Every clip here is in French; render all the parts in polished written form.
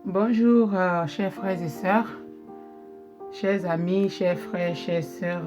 Bonjour, chers frères et sœurs, chers amis, chers frères, chères sœurs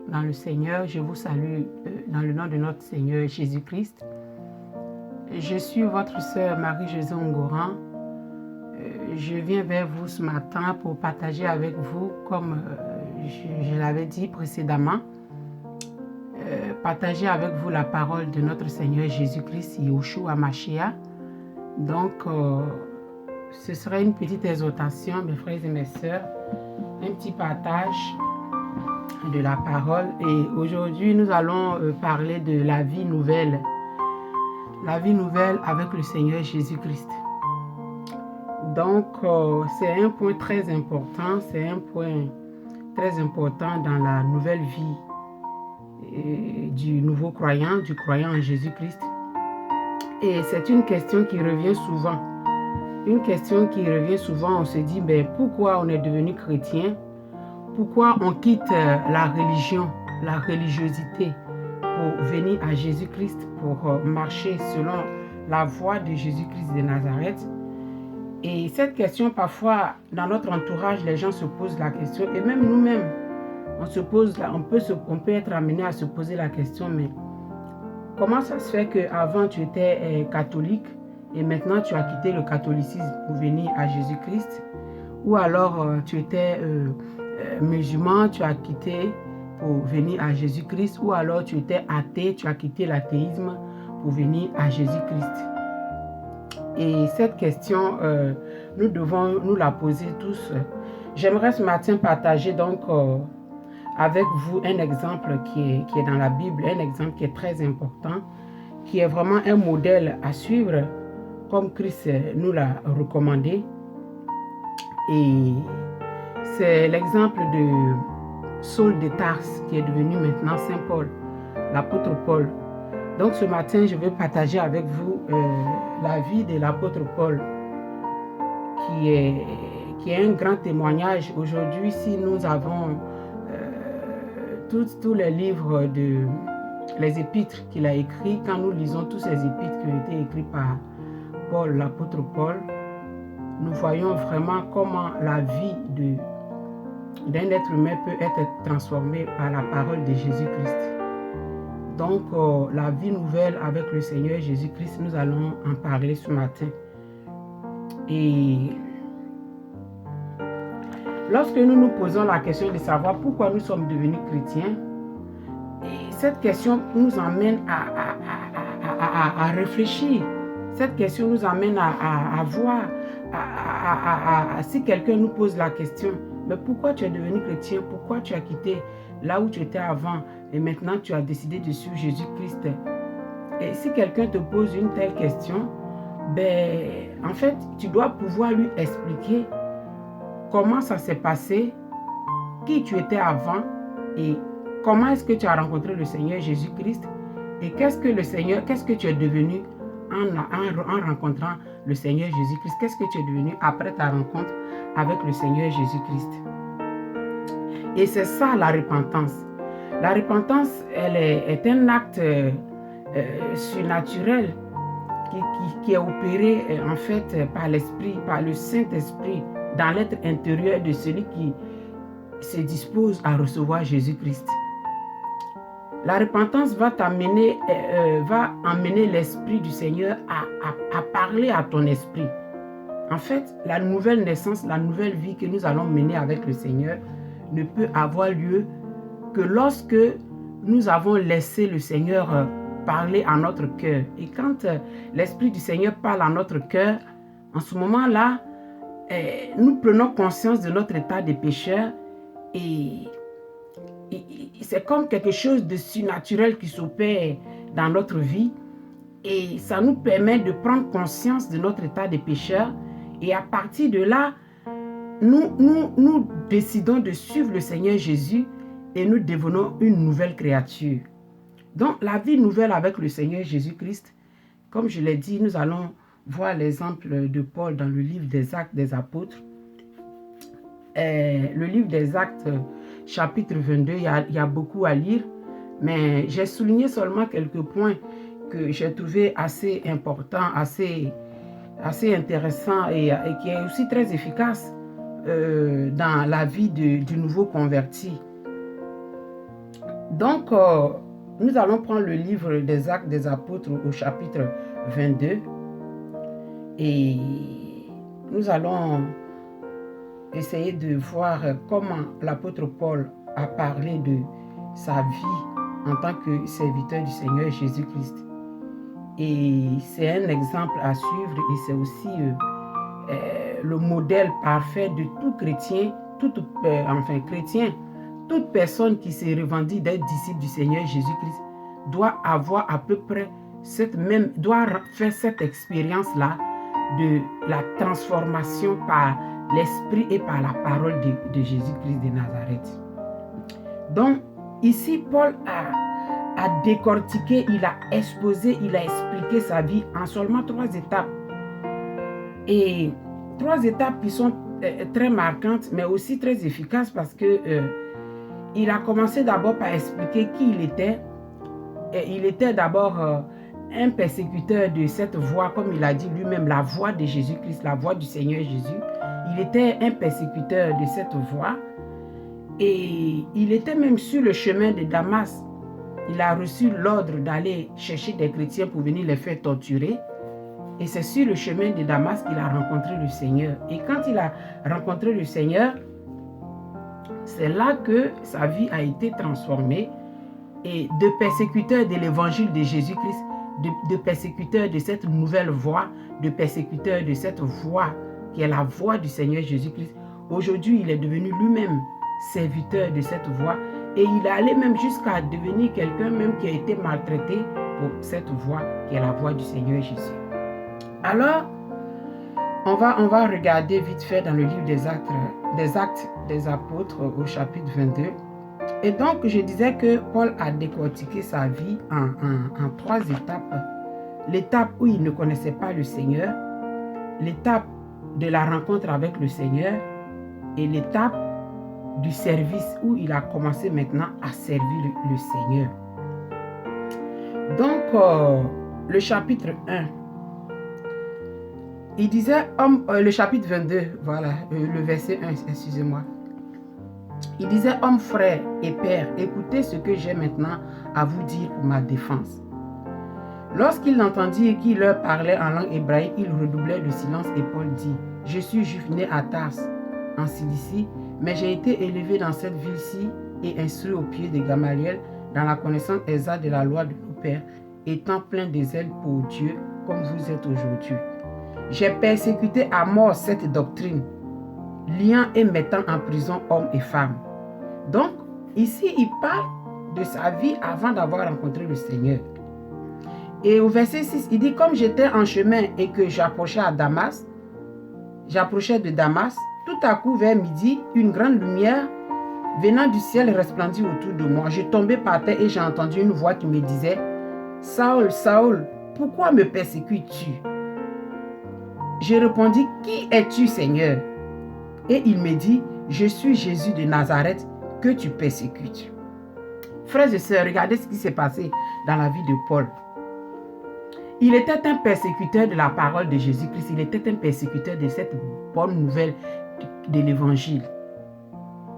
dans le Seigneur. Je vous salue dans le nom de notre Seigneur Jésus-Christ. Je suis votre sœur Marie-Josée Ongoran. Je viens vers vous ce matin pour partager avec vous, comme je l'avais dit précédemment, partager avec vous la parole de notre Seigneur Jésus-Christ, Yahushua Mashiach. Donc, ce serait une petite exhortation, mes frères et mes sœurs, un petit partage de la parole. Et aujourd'hui, nous allons parler de la vie nouvelle. La vie nouvelle avec le Seigneur Jésus-Christ. Donc, c'est un point très important. C'est un point très important dans la nouvelle vie du nouveau croyant, du croyant en Jésus-Christ. Et c'est une question qui revient souvent. Une question qui revient souvent, on se dit, ben, pourquoi on est devenu chrétien? Pourquoi on quitte la religion, la religiosité pour venir à Jésus-Christ, pour marcher selon la voie de Jésus-Christ de Nazareth? Et cette question, parfois, dans notre entourage, les gens se posent la question, et même nous-mêmes, on peut être amené à se poser la question, mais comment ça se fait qu'avant tu étais catholique, et maintenant tu as quitté le catholicisme pour venir à Jésus-Christ? Ou alors tu étais musulman, tu as quitté pour venir à Jésus-Christ? Ou alors tu étais athée, tu as quitté l'athéisme pour venir à Jésus-Christ? Et cette question, nous devons nous la poser tous. J'aimerais ce matin partager donc avec vous un exemple qui est dans la Bible, un exemple qui est très important, qui est vraiment un modèle à suivre, comme Christ nous l'a recommandé. Et c'est l'exemple de Saul de Tarse, qui est devenu maintenant Saint Paul, l'apôtre Paul. Donc ce matin, je vais partager avec vous la vie de l'apôtre Paul, qui est un grand témoignage. Aujourd'hui, si nous avons tous les livres, les épîtres qu'il a écrits, quand nous lisons tous ces épîtres qui ont été écrits par Paul, l'apôtre Paul, nous voyons vraiment comment la vie d'un être humain peut être transformée par la parole de Jésus-Christ. Donc, la vie nouvelle avec le Seigneur Jésus-Christ, nous allons en parler ce matin. Et lorsque nous nous posons la question de savoir pourquoi nous sommes devenus chrétiens, et cette question nous amène à réfléchir. Cette question nous amène à voir, si quelqu'un nous pose la question, mais pourquoi tu es devenu chrétien? Pourquoi tu as quitté là où tu étais avant et maintenant tu as décidé de suivre Jésus-Christ? Et si quelqu'un te pose une telle question, ben, en fait, tu dois pouvoir lui expliquer comment ça s'est passé, qui tu étais avant et comment est-ce que tu as rencontré le Seigneur Jésus-Christ et qu'est-ce que tu es devenu en rencontrant le Seigneur Jésus-Christ. Qu'est-ce que tu es devenu après ta rencontre avec le Seigneur Jésus-Christ? Et c'est ça la repentance. La repentance, elle est un acte surnaturel qui est opéré en fait par l'Esprit, par le Saint-Esprit dans l'être intérieur de celui qui se dispose à recevoir Jésus-Christ. La repentance va emmener l'Esprit du Seigneur à parler à ton esprit. En fait, la nouvelle naissance, la nouvelle vie que nous allons mener avec le Seigneur ne peut avoir lieu que lorsque nous avons laissé le Seigneur parler à notre cœur. Et quand l'Esprit du Seigneur parle à notre cœur, en ce moment-là, nous prenons conscience de notre état de pécheur et c'est comme quelque chose de surnaturel qui s'opère dans notre vie et ça nous permet de prendre conscience de notre état de pécheur et à partir de là, nous décidons de suivre le Seigneur Jésus et nous devenons une nouvelle créature. Donc la vie nouvelle avec le Seigneur Jésus-Christ, comme je l'ai dit, nous allons voir l'exemple de Paul dans le livre des Actes des Apôtres. Le livre des Actes, chapitre 22, il y a beaucoup à lire, mais j'ai souligné seulement quelques points que j'ai trouvé assez importants, assez assez intéressant et qui est aussi très efficace dans la vie du nouveau converti. Donc, nous allons prendre le livre des Actes des Apôtres au chapitre 22 et nous allons essayer de voir comment l'apôtre Paul a parlé de sa vie en tant que serviteur du Seigneur Jésus-Christ. Et c'est un exemple à suivre et c'est aussi le modèle parfait de tout chrétien, toute personne qui se revendique d'être disciple du Seigneur Jésus-Christ doit avoir à peu près doit faire cette expérience-là de la transformation par l'Esprit et par la parole de Jésus-Christ de Nazareth. Donc, ici, Paul a décortiqué, il a exposé, il a expliqué sa vie en seulement 3 étapes. Et 3 étapes qui sont très marquantes, mais aussi très efficaces parce que il a commencé d'abord par expliquer qui il était. Et il était d'abord un persécuteur de cette voie, comme il a dit lui-même, la voie de Jésus-Christ, la voie du Seigneur Jésus. Il était un persécuteur de cette voie et il était même sur le chemin de Damas. Il a reçu l'ordre d'aller chercher des chrétiens pour venir les faire torturer. Et c'est sur le chemin de Damas qu'il a rencontré le Seigneur. Et quand il a rencontré le Seigneur, c'est là que sa vie a été transformée. Et de persécuteur de l'évangile de Jésus-Christ, de persécuteur de cette nouvelle voie, de persécuteur de cette voie qui est la voie du Seigneur Jésus-Christ. Aujourd'hui, il est devenu lui-même serviteur de cette voie et il est allé même jusqu'à devenir quelqu'un même qui a été maltraité pour cette voie qui est la voie du Seigneur Jésus. Alors, on va regarder vite fait dans le livre des Actes des Apôtres au chapitre 22. Et donc, je disais que Paul a décortiqué sa vie en 3 étapes. L'étape où il ne connaissait pas le Seigneur, l'étape de la rencontre avec le Seigneur et l'étape du service où il a commencé maintenant à servir le Seigneur. Donc, le chapitre 1, il disait, le chapitre 22, voilà, le verset 1, excusez-moi. Il disait, homme, frère et père, écoutez ce que j'ai maintenant à vous dire pour ma défense. Lorsqu'il l'entendit et qu'il leur parlait en langue hébraïque, il redoublait de silence et Paul dit, je suis juif né à Tars, en Cilicie, mais j'ai été élevé dans cette ville-ci et instruit au pied de Gamaliel dans la connaissance exacte de la loi de nos pères, étant plein de zèle pour Dieu comme vous êtes aujourd'hui. J'ai persécuté à mort cette doctrine, liant et mettant en prison hommes et femmes. Donc, ici, il parle de sa vie avant d'avoir rencontré le Seigneur. Et au verset 6, il dit, comme j'étais en chemin et que j'approchais de Damas, tout à coup vers midi, une grande lumière venant du ciel resplendit autour de moi. Je tombais par terre et j'ai entendu une voix qui me disait, Saül, Saül, pourquoi me persécutes-tu? Je répondis, qui es-tu, Seigneur? Et il me dit, je suis Jésus de Nazareth que tu persécutes. Frères et sœurs, regardez ce qui s'est passé dans la vie de Paul. Il était un persécuteur de la parole de Jésus-Christ. Il était un persécuteur de cette bonne nouvelle de l'évangile.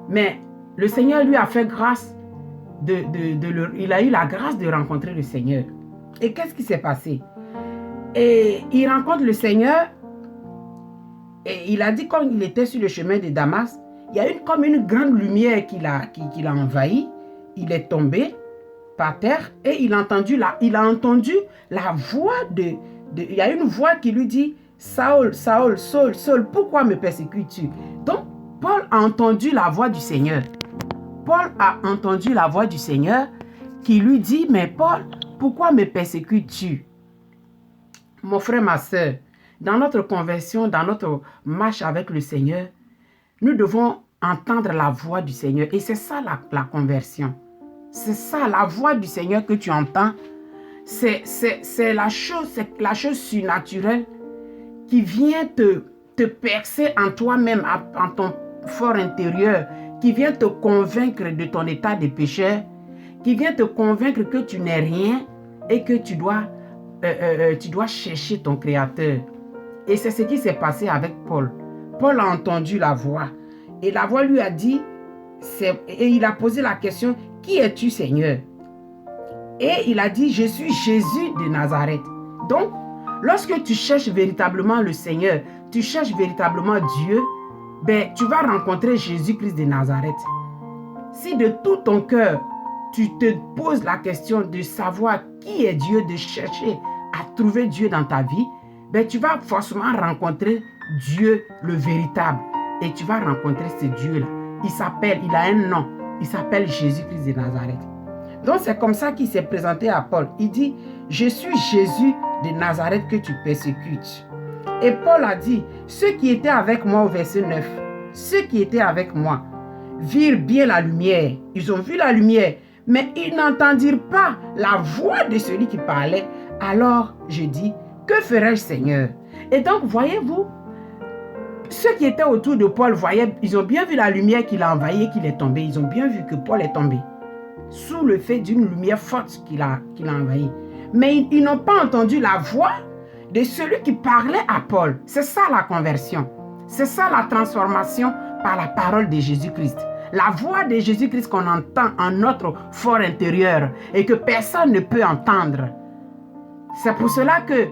Mais le Seigneur lui a fait grâce, il a eu la grâce de rencontrer le Seigneur. Et qu'est-ce qui s'est passé? Et il rencontre le Seigneur et il a dit, quand il était sur le chemin de Damas, il y a comme une grande lumière qui l'a envahi. Il est tombé par terre et il a entendu la voix il y a une voix qui lui dit, Saül, Saül, Saül, Saül, pourquoi me persécutes-tu? Donc, Paul a entendu la voix du Seigneur. Paul a entendu la voix du Seigneur qui lui dit, mais Paul, pourquoi me persécutes-tu? Mon frère, ma soeur, dans notre conversion, dans notre marche avec le Seigneur, nous devons entendre la voix du Seigneur. Et c'est ça la conversion. C'est ça, la voix du Seigneur que tu entends. C'est la chose surnaturelle qui vient te percer en toi-même, en ton fort intérieur, qui vient te convaincre de ton état de pécheur, qui vient te convaincre que tu n'es rien et que tu dois chercher ton Créateur. Et c'est ce qui s'est passé avec Paul. Paul a entendu la voix. Et la voix lui a dit, et il a posé la question, qui es-tu, Seigneur? Et il a dit, je suis Jésus de Nazareth. Donc, lorsque tu cherches véritablement le Seigneur, tu cherches véritablement Dieu, ben, tu vas rencontrer Jésus-Christ de Nazareth. Si de tout ton cœur, tu te poses la question de savoir qui est Dieu, de chercher à trouver Dieu dans ta vie, ben, tu vas forcément rencontrer Dieu le véritable. Et tu vas rencontrer ce Dieu-là. Il a un nom. Il s'appelle Jésus-Christ de Nazareth. Donc c'est comme ça qu'il s'est présenté à Paul. Il dit, je suis Jésus de Nazareth que tu persécutes. Et Paul a dit, ceux qui étaient avec moi au verset 9, ceux qui étaient avec moi virent bien la lumière. Ils ont vu la lumière, mais ils n'entendirent pas la voix de celui qui parlait. Alors je dis, que ferai-je, Seigneur? Et donc, voyez-vous, ceux qui étaient autour de Paul voyaient, ils ont bien vu la lumière qu'il a envahie et qu'il est tombé. Ils ont bien vu que Paul est tombé sous le fait d'une lumière forte qu'il a envahie. Mais ils n'ont pas entendu la voix de celui qui parlait à Paul. C'est ça la conversion. C'est ça la transformation par la parole de Jésus-Christ. La voix de Jésus-Christ qu'on entend en notre fort intérieur et que personne ne peut entendre. C'est pour cela que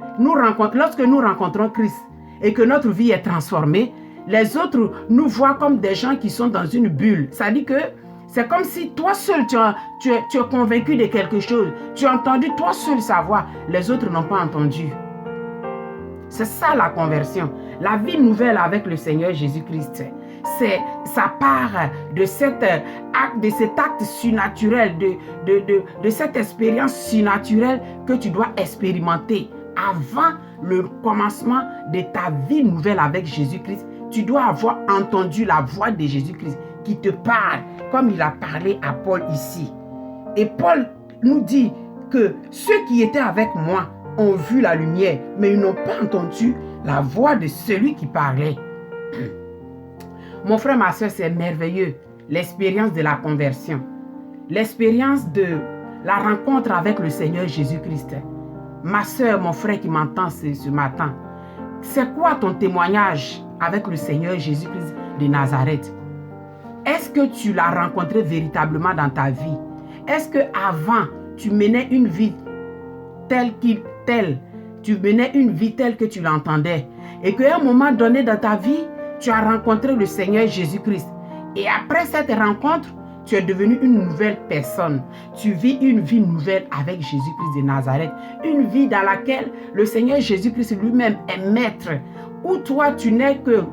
lorsque nous rencontrons Christ et que notre vie est transformée, les autres nous voient comme des gens qui sont dans une bulle. Ça dit que c'est comme si toi seul, tu es convaincu de quelque chose. Tu as entendu toi seul sa voix. Les autres n'ont pas entendu. C'est ça la conversion. La vie nouvelle avec le Seigneur Jésus-Christ. Ça part de cet acte surnaturel, de cette expérience surnaturelle que tu dois expérimenter avant le commencement de ta vie nouvelle avec Jésus-Christ. Tu dois avoir entendu la voix de Jésus-Christ qui te parle, comme il a parlé à Paul ici. Et Paul nous dit que ceux qui étaient avec moi ont vu la lumière, mais ils n'ont pas entendu la voix de celui qui parlait. Mon frère, ma soeur, c'est merveilleux, l'expérience de la conversion, l'expérience de la rencontre avec le Seigneur Jésus-Christ. Ma soeur, mon frère qui m'entend ce matin, c'est quoi ton témoignage avec le Seigneur Jésus-Christ de Nazareth? Est-ce que tu l'as rencontré véritablement dans ta vie? Est-ce qu'avant, tu menais une vie telle que tu l'entendais et qu'à un moment donné dans ta vie, tu as rencontré le Seigneur Jésus-Christ. Et après cette rencontre, tu es devenu une nouvelle personne. Tu vis une vie nouvelle avec Jésus-Christ de Nazareth. Une vie dans laquelle le Seigneur Jésus-Christ lui-même est maître. Où toi, tu n'es que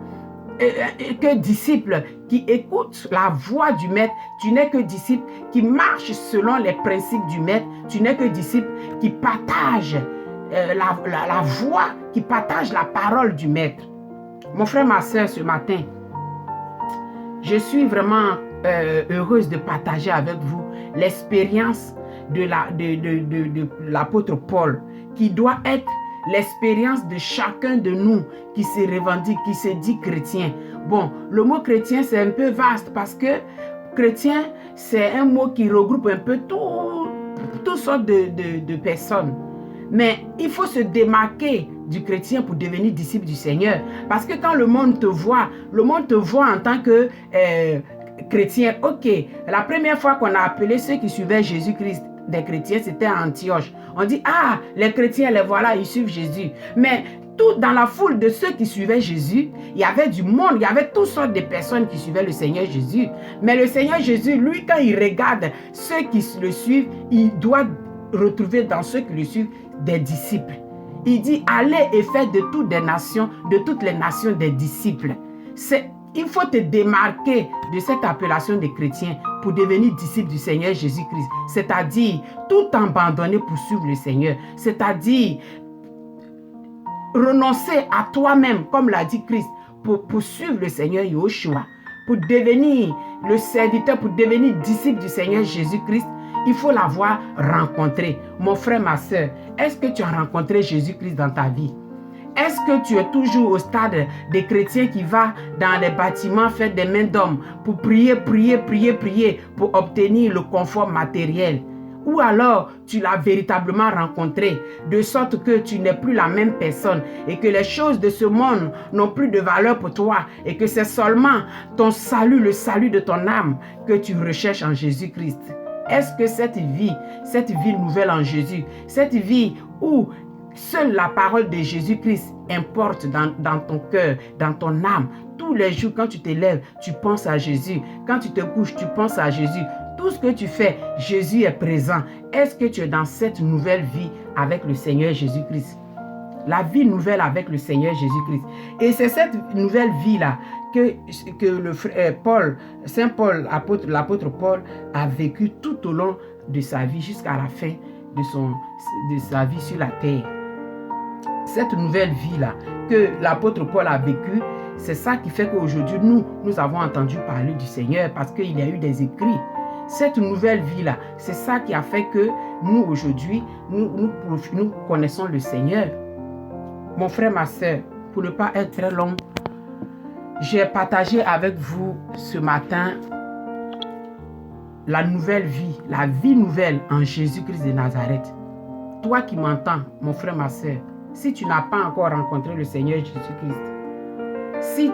disciple qui écoute la voix du maître. Tu n'es que disciple qui marche selon les principes du maître. Tu n'es que disciple qui partage la voix, qui partage la parole du maître. Mon frère, ma soeur, ce matin, je suis vraiment heureuse de partager avec vous l'expérience de l'apôtre Paul, qui doit être l'expérience de chacun de nous qui se revendique, qui se dit chrétien. Bon, le mot chrétien, c'est un peu vaste parce que chrétien, c'est un mot qui regroupe un peu toutes sortes de personnes. Mais il faut se démarquer du chrétien pour devenir disciple du Seigneur. Parce que quand le monde te voit en tant que chrétien. Ok, la première fois qu'on a appelé ceux qui suivaient Jésus-Christ des chrétiens, c'était à Antioche. On dit, ah, les chrétiens, les voilà, ils suivent Jésus. Mais tout dans la foule de ceux qui suivaient Jésus, il y avait du monde, il y avait toutes sortes de personnes qui suivaient le Seigneur Jésus. Mais le Seigneur Jésus, lui, quand il regarde ceux qui le suivent, il doit retrouver dans ceux qui le suivent des disciples. Il dit, allez et faites de toutes les nations des disciples. Il faut te démarquer de cette appellation de chrétien pour devenir disciple du Seigneur Jésus-Christ. C'est-à-dire, tout abandonner pour suivre le Seigneur. C'est-à-dire, renoncer à toi-même, comme l'a dit Christ, pour suivre le Seigneur Yahushua. Pour devenir le serviteur, pour devenir disciple du Seigneur Jésus-Christ, il faut l'avoir rencontré. Mon frère, ma soeur, est-ce que tu as rencontré Jésus-Christ dans ta vie? Est-ce que tu es toujours au stade des chrétiens qui va dans les bâtiments faire des mains d'homme pour prier pour obtenir le confort matériel? ou alors tu l'as véritablement rencontré, de sorte que tu n'es plus la même personne et que les choses de ce monde n'ont plus de valeur pour toi et que c'est seulement ton salut, le salut de ton âme que tu recherches en Jésus-Christ. Est-ce que cette vie nouvelle en Jésus, cette vie où seule la parole de Jésus-Christ importe dans ton cœur, dans ton âme, tous les jours quand tu te lèves, tu penses à Jésus, quand tu te couches, tu penses à Jésus, tout ce que tu fais, Jésus est présent. Est-ce que tu es dans cette nouvelle vie avec le Seigneur Jésus-Christ? La vie nouvelle avec le Seigneur Jésus-Christ. Et c'est cette nouvelle vie-là que le frère Paul, Saint Paul, l'apôtre Paul, a vécu tout au long de sa vie jusqu'à la fin de sa vie sur la terre. Cette nouvelle vie-là que l'apôtre Paul a vécue, c'est ça qui fait qu'aujourd'hui, nous avons entendu parler du Seigneur parce qu'il y a eu des écrits. Cette nouvelle vie-là, c'est ça qui a fait que nous, aujourd'hui, nous connaissons le Seigneur. Mon frère, ma soeur, pour ne pas être très long, j'ai partagé avec vous ce matin la nouvelle vie, la vie nouvelle en Jésus-Christ de Nazareth. Toi qui m'entends, mon frère, ma soeur, si tu n'as pas encore rencontré le Seigneur Jésus-Christ, si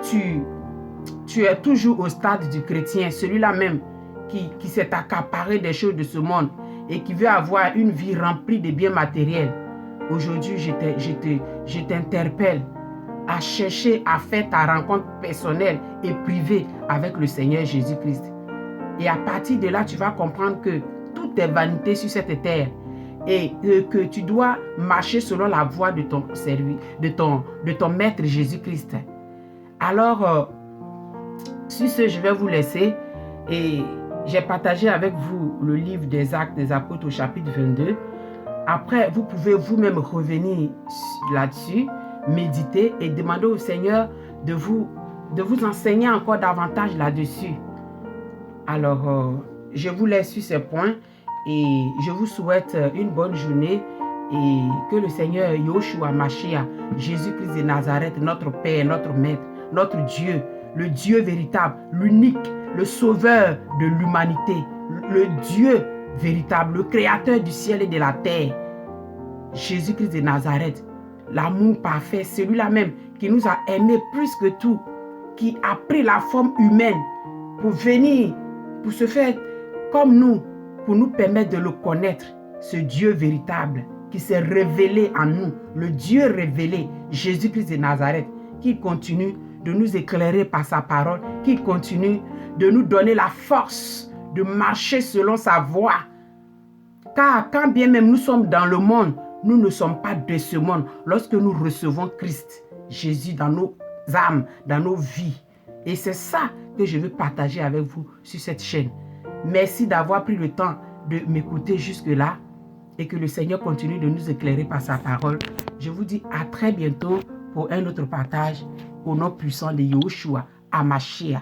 tu es toujours au stade du chrétien, celui-là même qui s'est accaparé des choses de ce monde et qui veut avoir une vie remplie de biens matériels, aujourd'hui, je t'interpelle à chercher à faire ta rencontre personnelle et privée avec le Seigneur Jésus-Christ. Et à partir de là, tu vas comprendre que tout est vanité sur cette terre et que tu dois marcher selon la voie de ton Maître Jésus-Christ. Alors, sur ce, je vais vous laisser et j'ai partagé avec vous le livre des Actes des Apôtres au chapitre 22. Après, vous pouvez vous-même revenir là-dessus, méditer et demander au Seigneur de vous enseigner encore davantage là-dessus. Alors, je vous laisse sur ces points et je vous souhaite une bonne journée et que le Seigneur Yahushua Mashiach, Jésus-Christ de Nazareth, notre Père, notre Maître, notre Dieu, le Dieu véritable, l'unique, le Sauveur de l'humanité, le Dieu véritable, le Créateur du ciel et de la terre, Jésus-Christ de Nazareth, l'amour parfait, celui-là même qui nous a aimés plus que tout, qui a pris la forme humaine pour venir, pour se faire comme nous, pour nous permettre de le connaître, ce Dieu véritable qui s'est révélé en nous, le Dieu révélé, Jésus-Christ de Nazareth, qui continue de nous éclairer par sa parole, qui continue de nous donner la force de marcher selon sa voie. Car quand bien même nous sommes dans le monde, nous ne sommes pas de ce monde lorsque nous recevons Christ, Jésus dans nos âmes, dans nos vies. Et c'est ça que je veux partager avec vous sur cette chaîne. Merci d'avoir pris le temps de m'écouter jusque-là et que le Seigneur continue de nous éclairer par sa parole. Je vous dis à très bientôt pour un autre partage au nom puissant de Yahushua HaMashiach.